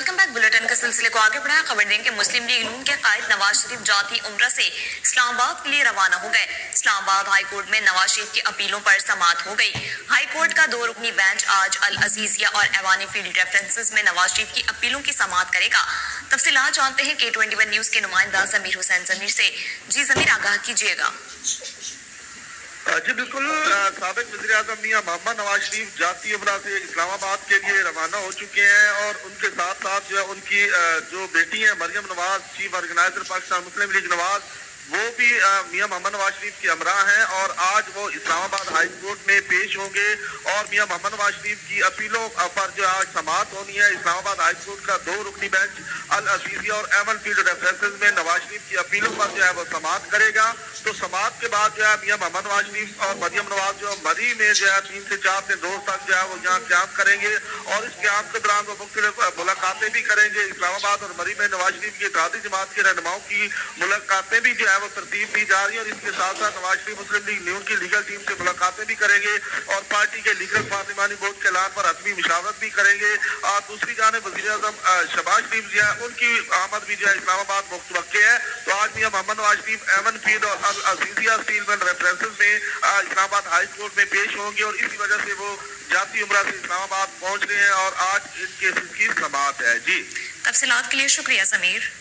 Welcome back. Bulletin के सिलसिले को आगे बढ़ाया। खबर दें कि मुस्लिम लीग नून के कायद नवाज शरीफ जाती उम्रा से इस्लामाबाद के लिए रवाना हो गए। इस्लामाबाद हाई कोर्ट में नवाज शरीफ की अपीलों पर समाअत हो गई। हाई कोर्ट का 2 रुकनी बेंच आज अल अजीजिया और ऐवान फील्ड रेफरेंसेस में नवाज शरीफ की अपीलों की समाअत करेगा। तफसीलात जानते हैं K21 न्यूज के नुमाइंदा जमीर हुसैन जमीर से। जी जमीर, आगाह कीजिएगा। जी बिल्कुल, साबिक वज़ीर आज़म मियां मोहम्मद नवाज शरीफ जाती उम्रा से इस्लामाबाद के लिए रवाना हो चुके हैं और उनके साथ साथ जो है उनकी जो बेटी है मरियम नवाज, चीफ ऑर्गेनाइजर पाकिस्तान मुस्लिम लीग नवाज, वो भी मियां मोहम्मद नवाज शरीफ की हमरा हैं और आज वो इस्लामाबाद हाई कोर्ट में पेश होंगे और मियां मोहम्मद नवाज शरीफ की अपीलों पर जो आज समाअत होनी है। इस्लामाबाद हाई कोर्ट का 2 रुकनी बेंच अल अजीजिया और ऐवान फील्ड रेफरेंसेस में नवाज शरीफ की अपीलों पर जो है वो समाअत करेगा। तो समाअत के बाद जो है मियां मोहम्मद नवाज शरीफ और मरियम नवाज जो मरी में जो है 3 से 4 दिन रोज तक जो है वो यहाँ क्याम करेंगे और इस क्याम के दौरान वो मुख्तलिफ मुलाकातें भी करेंगे। इस्लामाबाद और मरी में नवाज शरीफ की इत्तेहादी जमात के रहनुमाओं की मुलाकातें भी जो है वो तरतीब दी जा रही है और इसके साथ साथ नवाज शरीफ मुस्लिम लीग नून की लीगल टीम से मुलाकातें भी करेंगे और पार्टी के लीगल पार्लिमानी बोर्ड के ऐलान पर हतमी मुशावरत भी करेंगे। और दूसरी जानिब वज़ीर आज़म शहबाज शरीफ जो है उनकी आमद भी जो है इस्लामाबाद मुतवक्के है। तो आज मियां मोहम्मद नवाज शरीफ ऐवान फील्ड और अल अजीजिया स्टील मिल रेफरेंसेस में इस्लामाबाद हाई कोर्ट में पेश होंगे और इसी वजह से वो जाती उम्रा से इस्लामाबाद पहुंच रहे हैं और आज इनके की समाअत है। जी, तफसीलात के लिए शुक्रिया समीर।